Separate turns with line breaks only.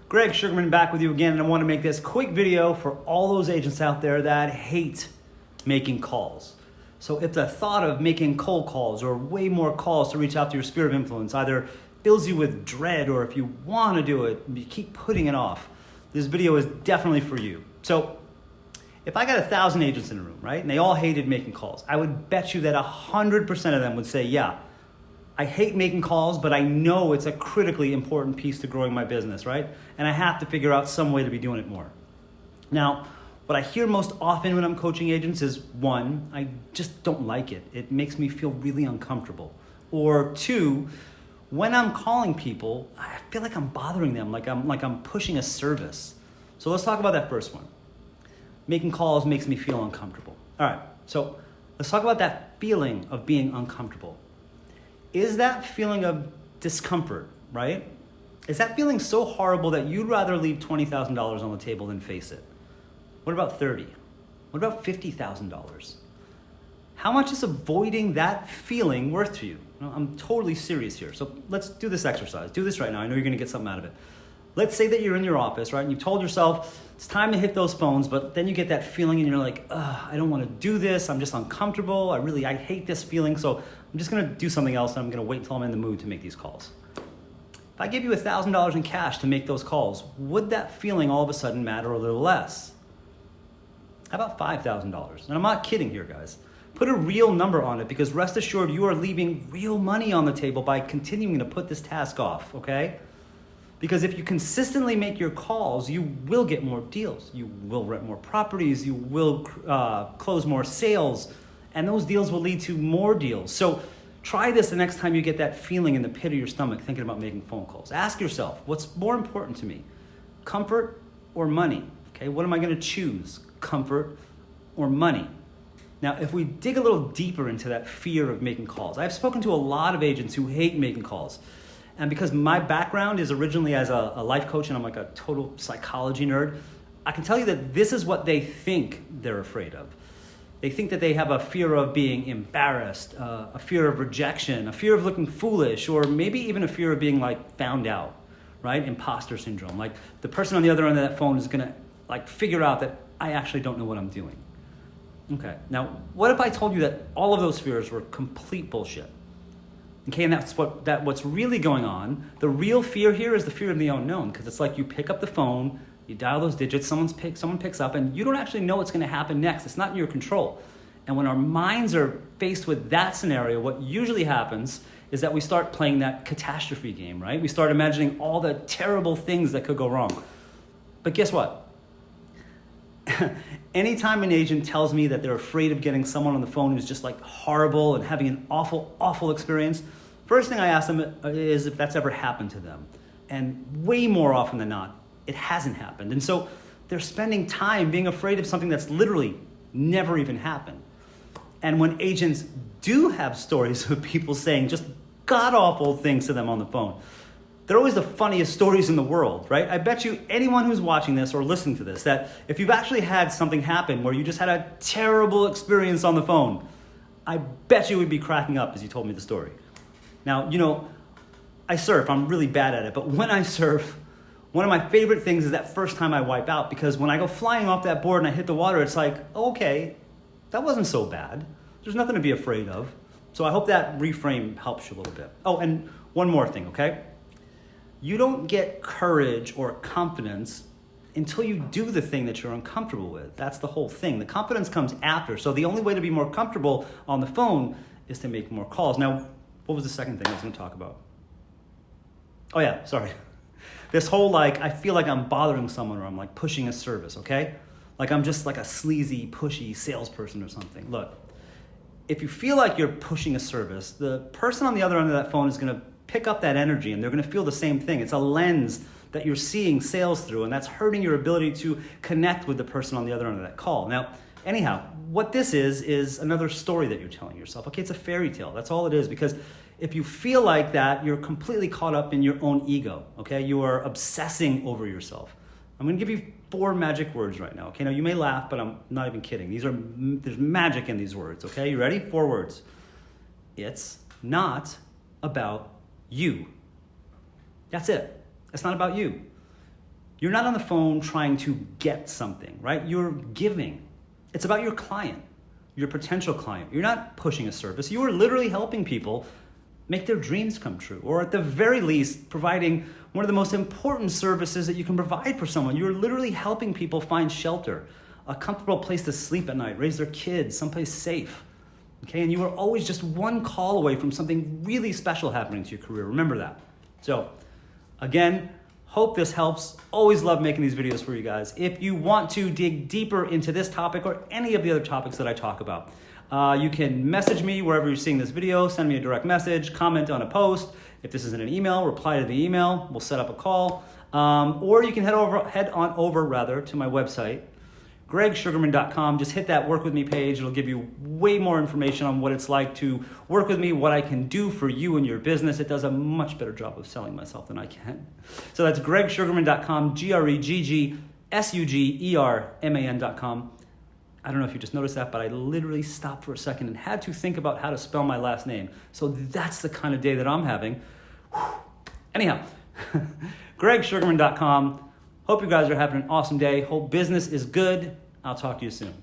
Gregg Sugerman back with you again, and I want to make this quick video for all those agents out there that hate making calls. So if the thought of making cold calls or way more calls to reach out to your sphere of influence either fills you with dread, or if you want to do it, you keep putting it off, this video is definitely for you. So if I got 1,000 agents in a room, right, and they all hated making calls, I would bet you that 100% of them would say, yeah, I hate making calls, but I know it's a critically important piece to growing my business, right? And I have to figure out some way to be doing it more. Now, what I hear most often when I'm coaching agents is, one, I just don't like it. It makes me feel really uncomfortable. Or two, when I'm calling people, I feel like I'm bothering them, like I'm pushing a service. So let's talk about that first one. Making calls makes me feel uncomfortable. All right, so let's talk about that feeling of being uncomfortable. Is that feeling of discomfort, right? Is that feeling so horrible that you'd rather leave $20,000 on the table than face it? What about 30? What about $50,000? How much is avoiding that feeling worth to you? I'm totally serious here. So let's do this exercise. Do this right now. I know you're gonna get something out of it. Let's say that you're in your office, right? And you've told yourself it's time to hit those phones, but then you get that feeling and you're like, I don't want to do this. I'm just uncomfortable. I hate this feeling. So I'm just going to do something else. And I'm going to wait until I'm in the mood to make these calls. If I give you $1,000 in cash to make those calls, would that feeling all of a sudden matter a little less? How about $5,000? And I'm not kidding here, guys. Put a real number on it, because rest assured you are leaving real money on the table by continuing to put this task off, okay? Because if you consistently make your calls, you will get more deals. You will rent more properties. You will close more sales. And those deals will lead to more deals. So try this the next time you get that feeling in the pit of your stomach thinking about making phone calls. Ask yourself, what's more important to me? Comfort or money? Okay, what am I going to choose? Comfort or money? Now, if we dig a little deeper into that fear of making calls, I've spoken to a lot of agents who hate making calls. And because my background is originally as a life coach and I'm like a total psychology nerd, I can tell you that this is what they think they're afraid of. They think that they have a fear of being embarrassed, a fear of rejection, a fear of looking foolish, or maybe even a fear of being like found out, right? Imposter syndrome. Like the person on the other end of that phone is gonna like figure out that I actually don't know what I'm doing. Okay, now what if I told you that all of those fears were complete bullshit? Okay, and that's what's really going on. The real fear here is the fear of the unknown, because it's like you pick up the phone, you dial those digits, someone picks up, and you don't actually know what's going to happen next. It's not in your control. And when our minds are faced with that scenario, what usually happens is that we start playing that catastrophe game, right? We start imagining all the terrible things that could go wrong. But guess what? Anytime an agent tells me that they're afraid of getting someone on the phone who's just like horrible and having an awful, awful experience, first thing I ask them is if that's ever happened to them. And way more often than not, it hasn't happened. And so they're spending time being afraid of something that's literally never even happened. And when agents do have stories of people saying just god-awful things to them on the phone, they're always the funniest stories in the world, right? I bet you anyone who's watching this or listening to this, that if you've actually had something happen where you just had a terrible experience on the phone, I bet you would be cracking up as you told me the story. Now, I surf. I'm really bad at it. But when I surf, one of my favorite things is that first time I wipe out, because when I go flying off that board and I hit the water, it's like, okay, that wasn't so bad. There's nothing to be afraid of. So I hope that reframe helps you a little bit. Oh, and one more thing, okay? You don't get courage or confidence until you do the thing that you're uncomfortable with. That's the whole thing. The confidence comes after. So the only way to be more comfortable on the phone is to make more calls. Now, what was the second thing I was going to talk about? Oh yeah, sorry. This whole I feel like I'm bothering someone, or I'm like pushing a service, okay? Like I'm just like a sleazy, pushy salesperson or something. Look, if you feel like you're pushing a service, the person on the other end of that phone is going to pick up that energy, and they're going to feel the same thing. It's a lens that you're seeing sales through, and that's hurting your ability to connect with the person on the other end of that call. Now, anyhow, what this is another story that you're telling yourself. Okay, it's a fairy tale. That's all it is, because if you feel like that, you're completely caught up in your own ego, okay? You are obsessing over yourself. I'm going to give you 4 magic words right now, okay? Now, you may laugh, but I'm not even kidding. There's magic in these words, okay? You ready? 4 words. It's not about you. That's it. It's not about you. You're not on the phone trying to get something, right? You're giving. It's about your client, your potential client. You're not pushing a service. You are literally helping people make their dreams come true, or at the very least, providing one of the most important services that you can provide for someone. You're literally helping people find shelter, a comfortable place to sleep at night, raise their kids, someplace safe. Okay, and you are always just one call away from something really special happening to your career. Remember that. So, again, hope this helps. Always love making these videos for you guys. If you want to dig deeper into this topic or any of the other topics that I talk about, you can message me wherever you're seeing this video, send me a direct message, comment on a post. If this isn't an email, reply to the email. We'll set up a call. Or you can head on over to my website, greggsugerman.com. Just hit that work with me page. It'll give you way more information on what it's like to work with me, what I can do for you and your business. It does a much better job of selling myself than I can. So that's greggsugerman.com, GreggSugerman.com. I don't know if you just noticed that, but I literally stopped for a second and had to think about how to spell my last name. So that's the kind of day that I'm having. Anyhow, greggsugerman.com. Hope you guys are having an awesome day. Hope business is good. I'll talk to you soon.